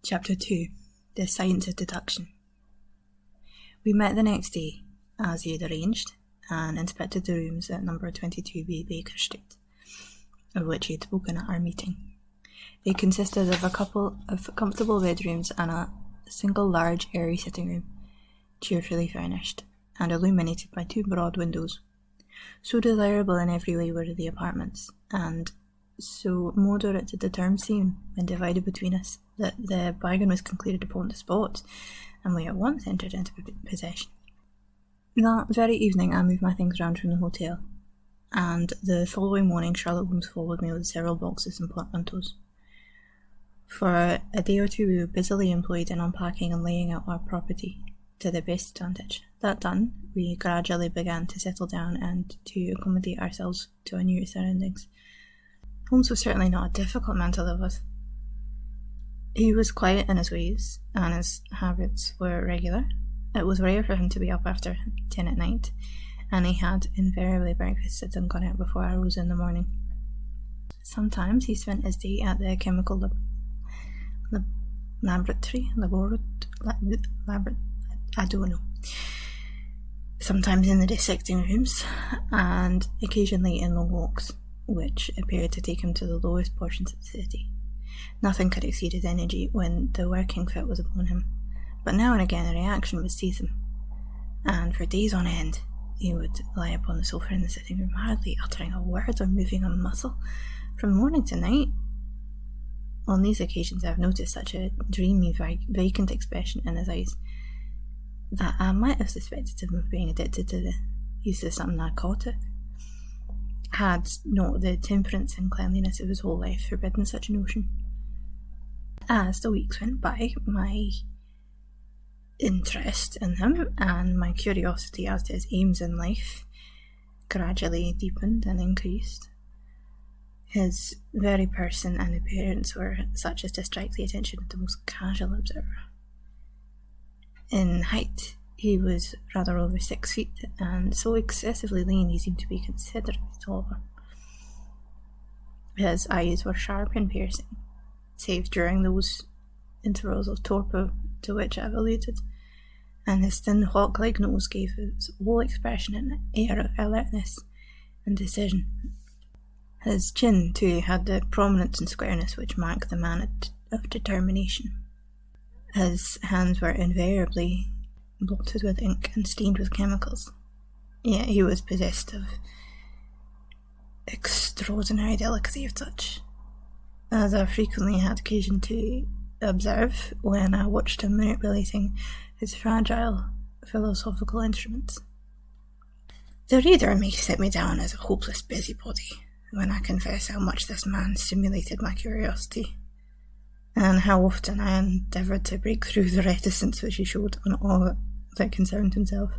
Chapter 2. The Science of Deduction. We met the next day, as he had arranged, and inspected the rooms at number 22B Baker Street, of which he had spoken at our meeting. They consisted of a couple of comfortable bedrooms and a single large, airy sitting room, cheerfully furnished, and illuminated by two broad windows. So desirable in every way were the apartments, and so moderate did the terms seem when divided between us, that the bargain was concluded upon the spot, and we at once entered into possession. That very evening I moved my things round from the hotel, and the following morning Sherlock Holmes followed me with several boxes and portmanteaus. For a day or two we were busily employed in unpacking and laying out our property to the best advantage. That done, we gradually began to settle down and to accommodate ourselves to our new surroundings. Holmes was certainly not a difficult man to live with. He was quiet in his ways, and his habits were regular. It was rare for him to be up after 10 at night, and he had invariably breakfasted and gone out before I rose in the morning. Sometimes he spent his day at the chemical laboratory. I don't know. Sometimes in the dissecting rooms, and occasionally in long walks, which appeared to take him to the lowest portions of the city. Nothing could exceed his energy when the working fit was upon him, but now and again a reaction would seize him, and for days on end he would lie upon the sofa in the sitting room, hardly uttering a word or moving a muscle, from morning to night. On these occasions I have noticed such a dreamy, vacant expression in his eyes that I might have suspected him of being addicted to the use of some narcotic, had not the temperance and cleanliness of his whole life forbidden such a notion. As the weeks went by, my interest in him and my curiosity as to his aims in life gradually deepened and increased. His very person and appearance were such as to strike the attention of the most casual observer. In height, he was rather over 6 feet, and so excessively lean he seemed to be considerably taller. His eyes were sharp and piercing, save during those intervals of torpor to which I have alluded, and his thin hawk-like nose gave his whole expression an air of alertness and decision. His chin, too, had the prominence and squareness which mark the man of determination. His hands were invariably blotted with ink and stained with chemicals, yet he was possessed of extraordinary delicacy of touch, as I frequently had occasion to observe when I watched him manipulating his fragile philosophical instruments. The reader may set me down as a hopeless busybody when I confess how much this man stimulated my curiosity, and how often I endeavoured to break through the reticence which he showed on all that concerned himself.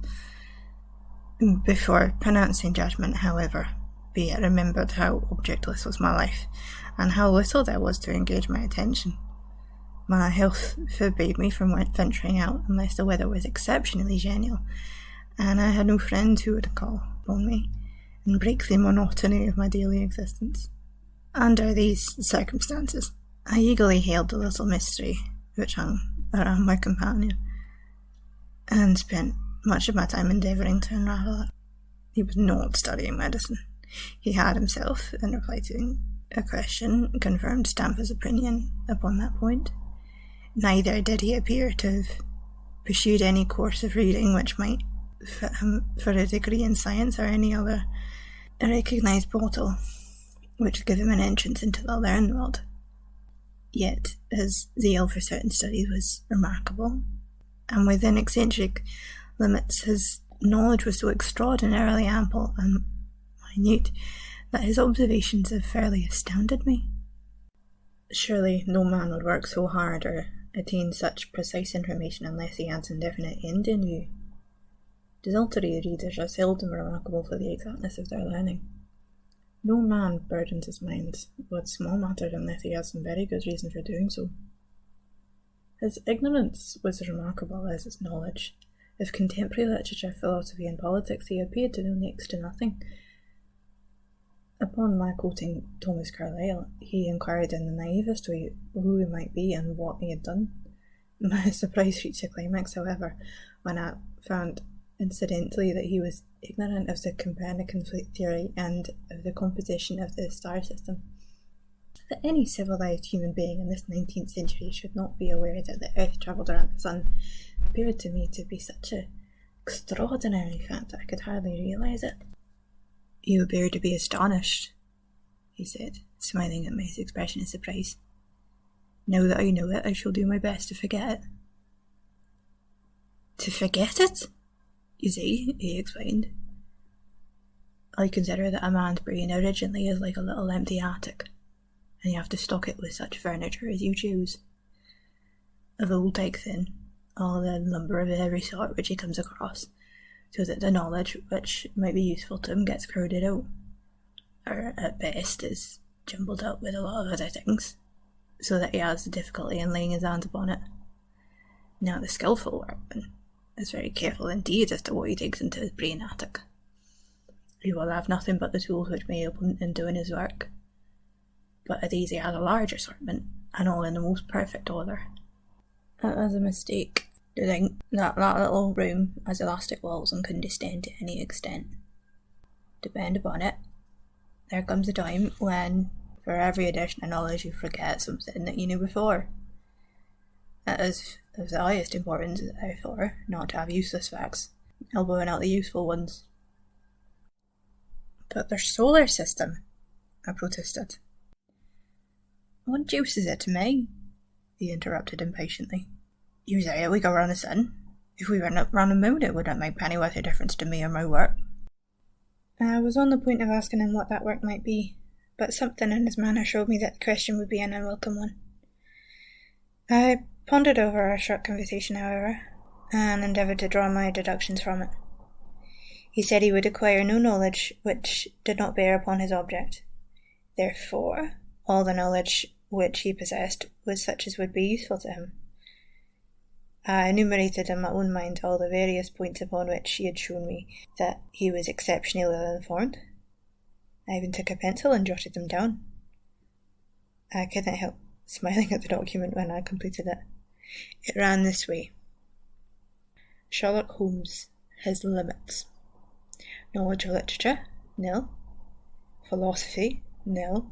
Before pronouncing judgment, however, be it remembered how objectless was my life, and how little there was to engage my attention. My health forbade me from venturing out unless the weather was exceptionally genial, and I had no friend who would call upon me and break the monotony of my daily existence. Under these circumstances, I eagerly hailed the little mystery which hung around my companion, and spent much of my time endeavouring to unravel it. He was not studying medicine. He had himself, in reply to a question, confirmed Stamford's opinion upon that point. Neither did he appear to have pursued any course of reading which might fit him for a degree in science or any other recognised bottle which give him an entrance into the learned world. Yet his zeal for certain studies was remarkable, and within eccentric limits his knowledge was so extraordinarily ample and minute that his observations have fairly astounded me. Surely no man would work so hard or attain such precise information unless he had some definite end in view. Desultory readers are seldom remarkable for the exactness of their learning. No man burdens his mind with small matter unless he has some very good reason for doing so. His ignorance was as remarkable as his knowledge. Of contemporary literature, philosophy, and politics he appeared to know next to nothing. Upon my quoting Thomas Carlyle, he inquired in the naivest way who he might be and what he had done. My surprise reached a climax, however, when I found incidentally that he was ignorant of the Copernican theory and of the composition of the star system. That any civilized human being in this 19th century should not be aware that the Earth travelled around the Sun appeared to me to be such an extraordinary fact that I could hardly realise it. "You appear to be astonished," he said, smiling at my expression of surprise. "Now that I know it, I shall do my best to forget it." "To forget it? You see," he explained, "I consider that a man's brain originally is like a little empty attic, and you have to stock it with such furniture as you choose. A fool takes in all the lumber of every sort which he comes across, so that the knowledge which might be useful to him gets crowded out, or at best is jumbled up with a lot of other things, so that he has the difficulty in laying his hands upon it. Now the skilful workman is very careful indeed as to what he takes into his brain attic. He will have nothing but the tools which may help him in doing his work, but of these he has a large assortment, and all in the most perfect order. It was a mistake to think that little room has elastic walls and can distend to any extent. Depend upon it, there comes a time when, for every addition of knowledge, you forget something that you knew before. It is of the highest importance, therefore, not to have useless facts, elbowing out the useful ones." "But their solar system," I protested. "What deuce is it to me?" he interrupted impatiently. "You say we go round the sun. If we went up round the moon, it wouldn't make pennyworth of difference to me or my work." I was on the point of asking him what that work might be, but something in his manner showed me that the question would be an unwelcome one. I pondered over our short conversation, however, and endeavoured to draw my deductions from it. He said he would acquire no knowledge which did not bear upon his object. Therefore, all the knowledge which he possessed was such as would be useful to him. I enumerated in my own mind all the various points upon which he had shown me that he was exceptionally well informed. I even took a pencil and jotted them down. I couldn't help smiling at the document when I completed it. It ran this way: Sherlock Holmes, his limits. Knowledge of literature, nil. Philosophy, nil.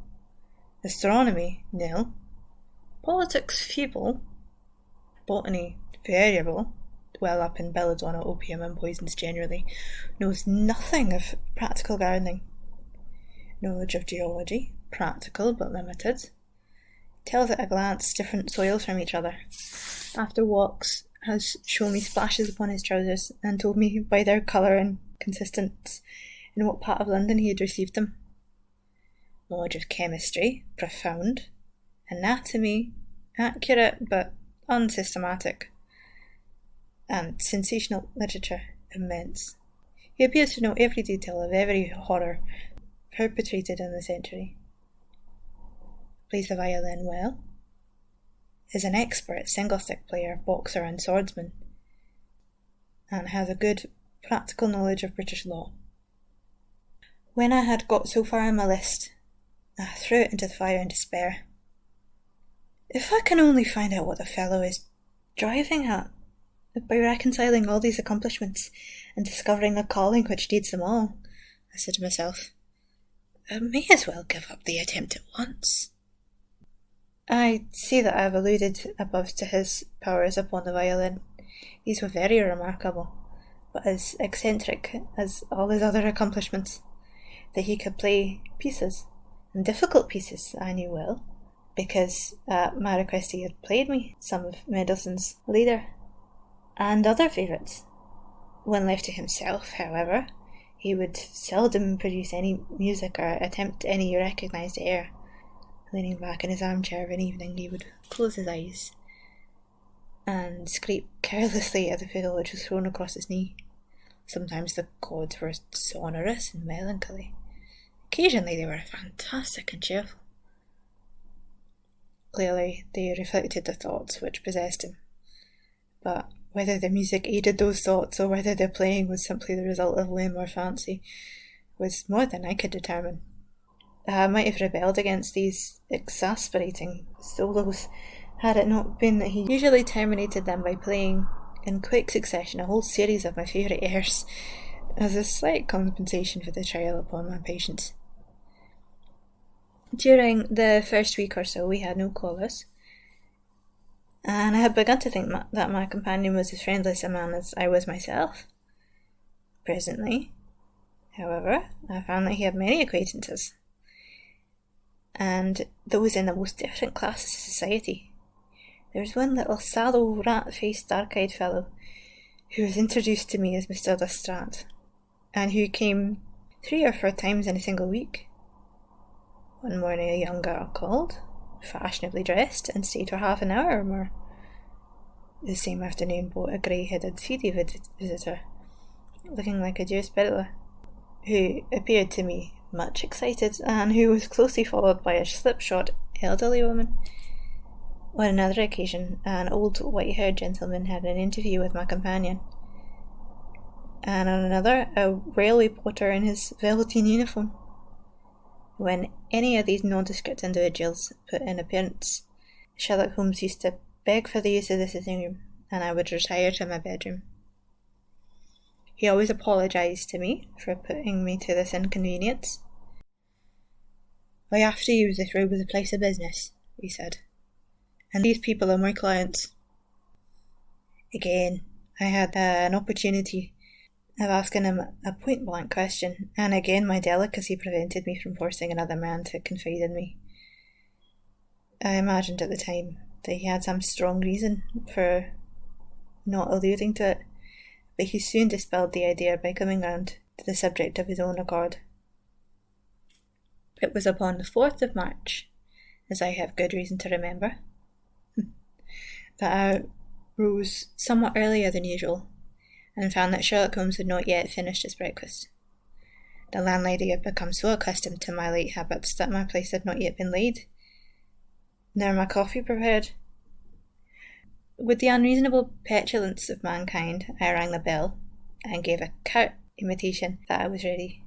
Astronomy, nil. Politics, feeble. Botany, variable, well up in belladonna, opium and poisons generally. Knows nothing of practical gardening. Knowledge of geology, practical but limited. Tells at a glance different soils from each other. After walks, has shown me splashes upon his trousers and told me by their colour and consistence in what part of London he had received them. Knowledge of chemistry, profound. Anatomy, accurate but unsystematic. And sensational literature, immense. He appears to know every detail of every horror perpetrated in the century. Plays the violin well. Is an expert single-stick player, boxer and swordsman. And has a good practical knowledge of British law. When I had got so far in my list, I threw it into the fire in despair. If I can only find out what the fellow is driving at, by reconciling all these accomplishments and discovering a calling which needs them all, I said to myself, I may as well give up the attempt at once. I see that I have alluded above to his powers upon the violin. These were very remarkable, but as eccentric as all his other accomplishments. That he could play pieces, and difficult pieces, I knew well, because at my request he had played me some of Mendelssohn's Lieder, and other favourites. When left to himself, however, he would seldom produce any music or attempt any recognised air. Leaning back in his armchair of an evening, he would close his eyes and scrape carelessly at the fiddle which was thrown across his knee. Sometimes the chords were sonorous and melancholy. Occasionally they were fantastic and cheerful. Clearly they reflected the thoughts which possessed him. But whether the music aided those thoughts or whether the playing was simply the result of whim or fancy was more than I could determine. I might have rebelled against these exasperating solos had it not been that he usually terminated them by playing in quick succession a whole series of my favourite airs as a slight compensation for the trial upon my patience. During the first week or so we had no callers, and I had begun to think that my companion was as friendless a man as I was myself. Presently, however, I found that he had many acquaintances, and those in the most different classes of society. There was one little sallow, rat-faced, dark-eyed fellow who was introduced to me as Mr. Lestrade, and who came 3 or 4 times in a single week. One morning a young girl called, fashionably dressed, and stayed for half an hour or more. The same afternoon brought a grey-headed, seedy visitor, looking like a Jewish pedlar, who appeared to me much excited, and who was closely followed by a slipshod elderly woman. On another occasion, an old white-haired gentleman had an interview with my companion, and on another, a railway porter in his velveteen uniform. When any of these nondescript individuals put in appearance, Sherlock Holmes used to beg for the use of the sitting room, and I would retire to my bedroom. He always apologised to me for putting me to this inconvenience. "I have to use this room as a place of business," he said, "and these people are my clients." Again, I had an opportunity of asking him a point-blank question, and again my delicacy prevented me from forcing another man to confide in me. I imagined at the time that he had some strong reason for not alluding to it, but he soon dispelled the idea by coming round to the subject of his own accord. It was upon the 4th of March, as I have good reason to remember, that I rose somewhat earlier than usual, and found that Sherlock Holmes had not yet finished his breakfast. The landlady had become so accustomed to my late habits that my place had not yet been laid, nor my coffee prepared. With the unreasonable petulance of mankind, I rang the bell, and gave a curt intimation that I was ready,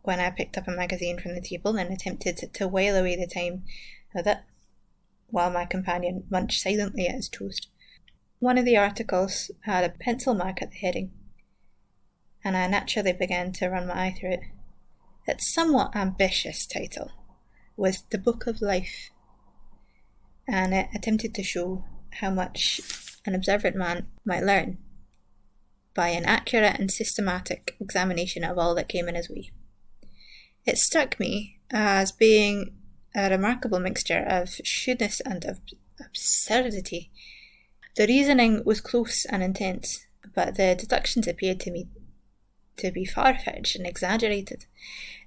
when I picked up a magazine from the table and attempted to while away the time with it, while my companion munched silently at his toast. One of the articles had a pencil mark at the heading, and I naturally began to run my eye through it. Its somewhat ambitious title was The Book of Life, and it attempted to show how much an observant man might learn by an accurate and systematic examination of all that came in his way. It struck me as being a remarkable mixture of shrewdness and of absurdity. The reasoning was close and intense, but the deductions appeared to me to be far-fetched and exaggerated.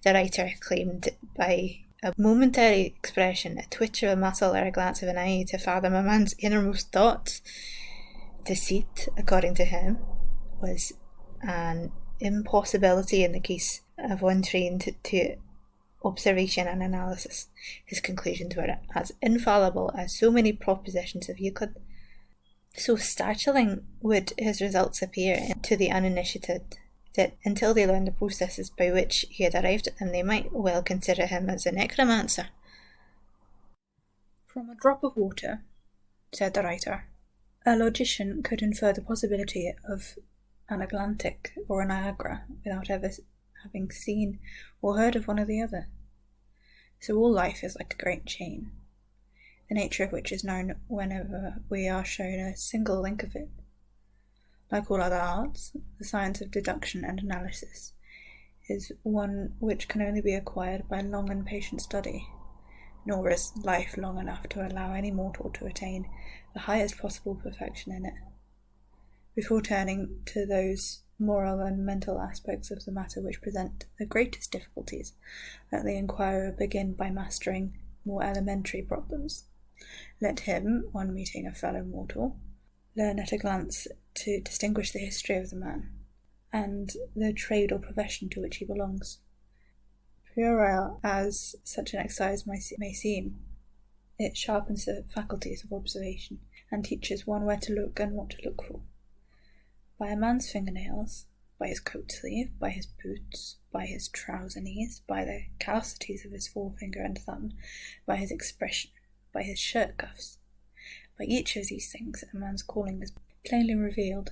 The writer claimed by a momentary expression, a twitch of a muscle or a glance of an eye to fathom a man's innermost thoughts. Deceit, according to him, was an impossibility in the case of one trained to observation and analysis. His conclusions were as infallible as so many propositions of Euclid. So startling would his results appear to the uninitiated that until they learned the processes by which he had arrived at them, they might well consider him as a necromancer. "From a drop of water," said the writer, "a logician could infer the possibility of an Atlantic or a Niagara without ever having seen or heard of one or the other. So all life is like a great chain, the nature of which is known whenever we are shown a single link of it. Like all other arts, the science of deduction and analysis is one which can only be acquired by long and patient study, nor is life long enough to allow any mortal to attain the highest possible perfection in it. Before turning to those moral and mental aspects of the matter which present the greatest difficulties, let the inquirer begin by mastering more elementary problems. Let him, on meeting a fellow mortal, learn at a glance to distinguish the history of the man, and the trade or profession to which he belongs. Puerile as such an exercise may seem, it sharpens the faculties of observation, and teaches one where to look and what to look for. By a man's fingernails, by his coat sleeve, by his boots, by his trouser knees, by the calcities of his forefinger and thumb, by his expression, by his shirt cuffs. By each of these things a man's calling was plainly revealed.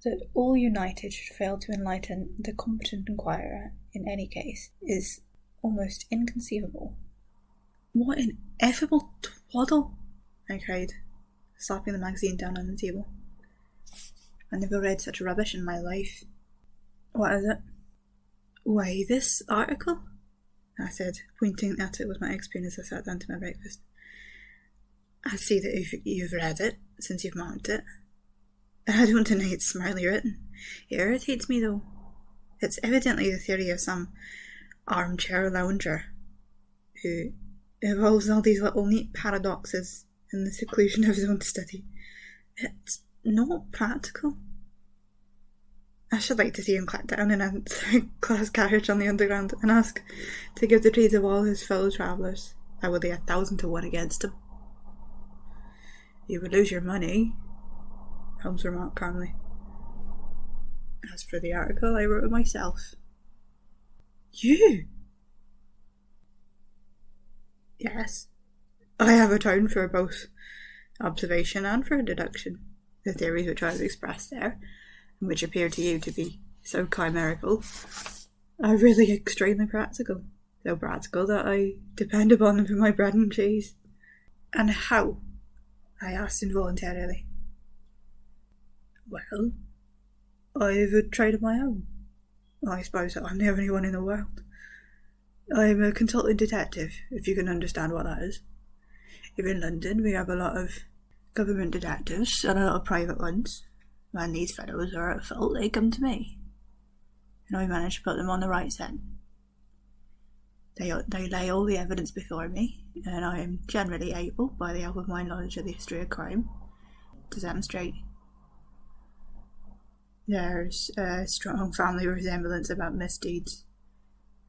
That all united should fail to enlighten the competent inquirer in any case is almost inconceivable. "What ineffable twaddle!" I cried, slapping the magazine down on the table. "I never read such rubbish in my life." "What is it?" "Why, this article," I said, pointing at it with my egg spoon as I sat down to my breakfast. "I see that you've read it, since you've marked it. I don't deny it's smartly written. It irritates me, though. It's evidently the theory of some armchair lounger who involves all these little neat paradoxes in the seclusion of his own study. It's not practical. I should like to see him clap down in a class carriage on the Underground and ask to give the trades of all his fellow travellers. I would lay 1,000 to 1 against him." "You would lose your money," Holmes remarked calmly. "As for the article, I wrote it myself." "You?" "Yes. I have a tone for both observation and for deduction. The theories which I have expressed there, and which appear to you to be so chimerical, are really extremely practical. So practical that I depend upon them for my bread and cheese." "And how?" I asked involuntarily. "Well, I've a trade of my own. I suppose that I'm the only one in the world. I'm a consultant detective, if you can understand what that is. Here in London we have a lot of government detectives and a lot of private ones. When these fellows are at fault, they come to me, and I manage to put them on the right scent. They lay all the evidence before me, and I am generally able, by the help of my knowledge of the history of crime, to demonstrate there's a strong family resemblance about misdeeds.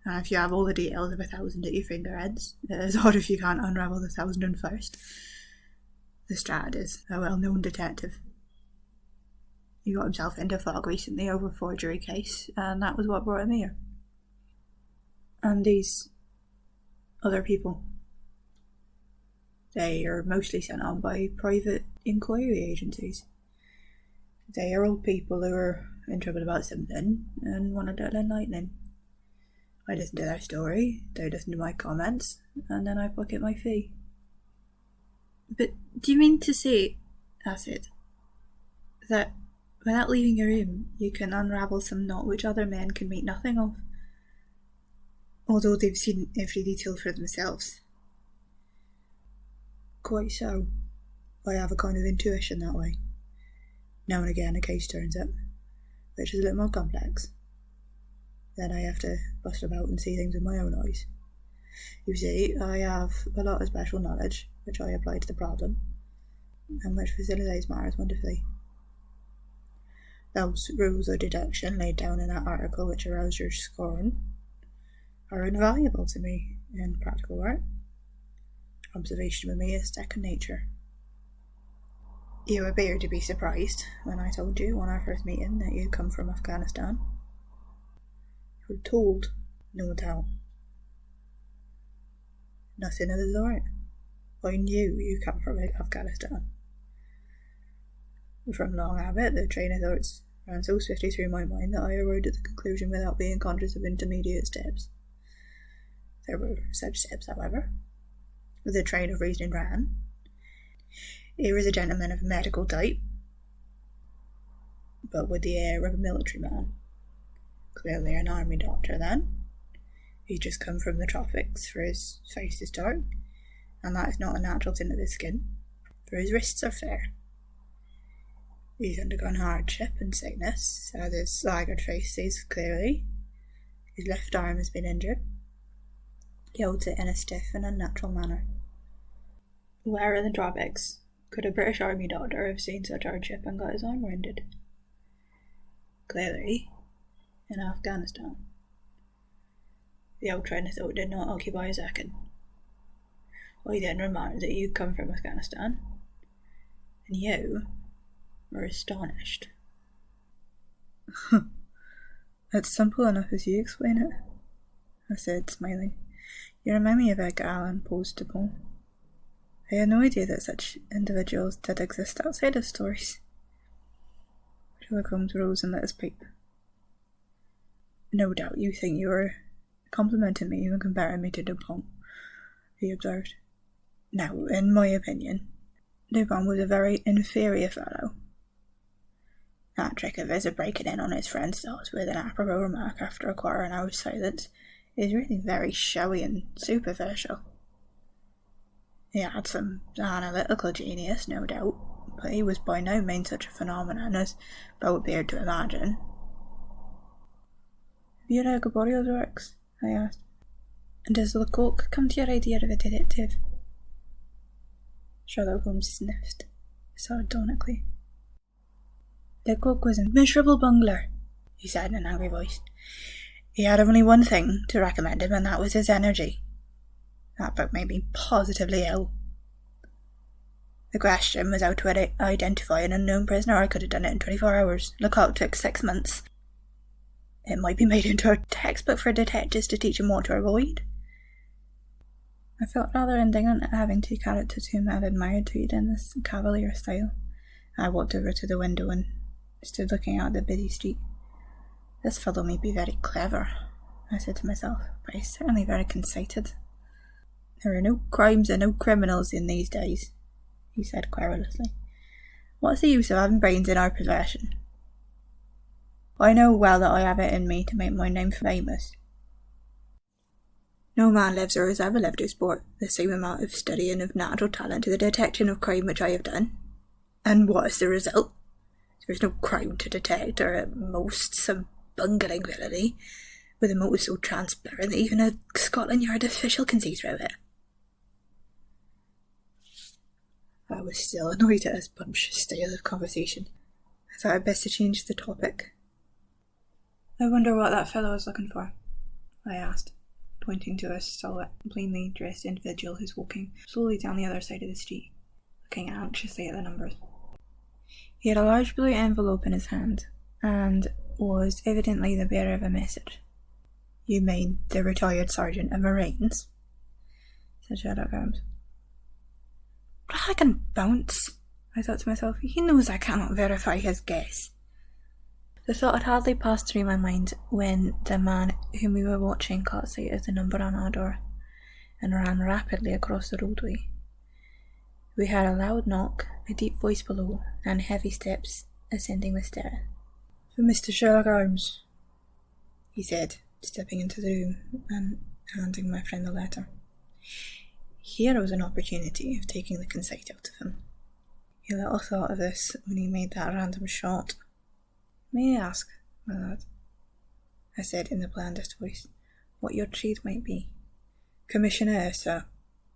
And if you have all the details of 1,000 at your fingerends, it is odd if you can't unravel the 1,001st. Lestrade is a well-known detective. He got himself into fog recently over a forgery case, and that was what brought him here. And these other people, they are mostly sent on by private inquiry agencies. They are old people who are in trouble about something and want a little enlightening. I listen to their story, they listen to my comments, and then I pocket my fee." "But do you mean to say," I said, "that without leaving your room you can unravel some knot which other men can make nothing of, although they've seen every detail for themselves?" "Quite so. I have a kind of intuition that way. Now and again a case turns up, which is a little more complex. Then I have to bust about and see things with my own eyes. You see, I have a lot of special knowledge, which I apply to the problem, and which facilitates matters wonderfully. Those rules of deduction laid down in that article which aroused your scorn are invaluable to me in practical work. Observation with me is second nature. You appear to be surprised when I told you on our first meeting that you'd come from Afghanistan." "You were told?" "No doubt." "Nothing of the sort. I knew you come from Afghanistan. From long habit, the train of thoughts ran so swiftly through my mind that I arrived at the conclusion without being conscious of intermediate steps. There were such steps, however. The train of reasoning ran. Here is a gentleman of medical type, but with the air of a military man. Clearly an army doctor, then. He's just come from the tropics, for his face is dark, and that is not a natural tint of his skin, for his wrists are fair. He's undergone hardship and sickness, as his laggard face sees clearly. His left arm has been injured. He holds it in a stiff and unnatural manner. Where are the drawbacks? Could a British army doctor have seen such hardship and got his arm wounded? Clearly, in Afghanistan. The old train of thought did not occupy a second. I then remarked that you come from Afghanistan, and you were astonished. It's simple enough as you explain it, I said, smiling. You remind me of Edgar Allan Poe's Dupont. I had no idea that such individuals did exist outside of stories. Sherlock Holmes rose and lit his pipe. No doubt you think you were complimenting me when comparing me to Dupont, he observed. Now, in my opinion, Dupont was a very inferior fellow. That trick of his of breaking in on his friend's thoughts with an apropos remark after a quarter an hour's silence is really very showy and superficial. He had some analytical genius, no doubt, but he was by no means such a phenomenon as Poe appeared to imagine. Have you read Gaboriau's works? I asked. And does Lecoq come to your idea of a detective? Sherlock Holmes sniffed sardonically. Lecoq was a miserable bungler, he said in an angry voice. He had only one thing to recommend him, and that was his energy. That book made me positively ill. The question was how to identify an unknown prisoner. I could have done it in 24 hours. Lecoq took 6 months. It might be made into a textbook for detectives to teach them what to avoid. I felt rather indignant at having two characters whom I had admired treated in this cavalier style. I walked over to the window and stood looking out at the busy street. This fellow may be very clever, I said to myself, but he's certainly very conceited. There are no crimes and no criminals in these days, he said querulously. What's the use of having brains in our possession? I know well that I have it in me to make my name famous. No man lives or has ever lived who sport the same amount of study and of natural talent to the detection of crime which I have done. And what is the result? There is no crime to detect, or at most some bungling villainy, with a motive so transparent that even a Scotland Yard official can see through it. I was still annoyed at his bumptious style of conversation. I thought I'd best to change the topic. I wonder what that fellow was looking for, I asked, pointing to a solid, plainly dressed individual who was walking slowly down the other side of the street, looking anxiously at the numbers. He had a large blue envelope in his hand, and was evidently the bearer of a message. You mean the retired sergeant of Marines? Said Sherlock Holmes. Brag and bounce, I thought to myself. He knows I cannot verify his guess. The thought had hardly passed through my mind when the man whom we were watching caught sight of the number on our door and ran rapidly across the roadway. We heard a loud knock, a deep voice below, and heavy steps ascending the stair. For Mr. Sherlock Holmes, he said, stepping into the room and handing my friend the letter. Here was an opportunity of taking the conceit out of him. He little thought of this when he made that random shot. May I ask, my lad, I said in the blandest voice, what your trade might be? Commissionaire, sir,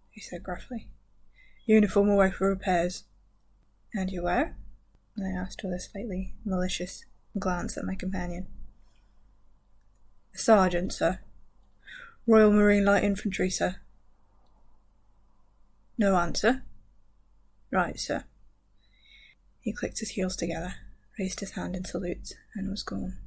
he said gruffly. Uniform away for repairs. And you were? I asked with a slightly malicious glance at my companion. A sergeant, sir. Royal Marine Light Infantry, sir. No answer? Right, sir. He clicked his heels together, raised his hand in salute, and was gone.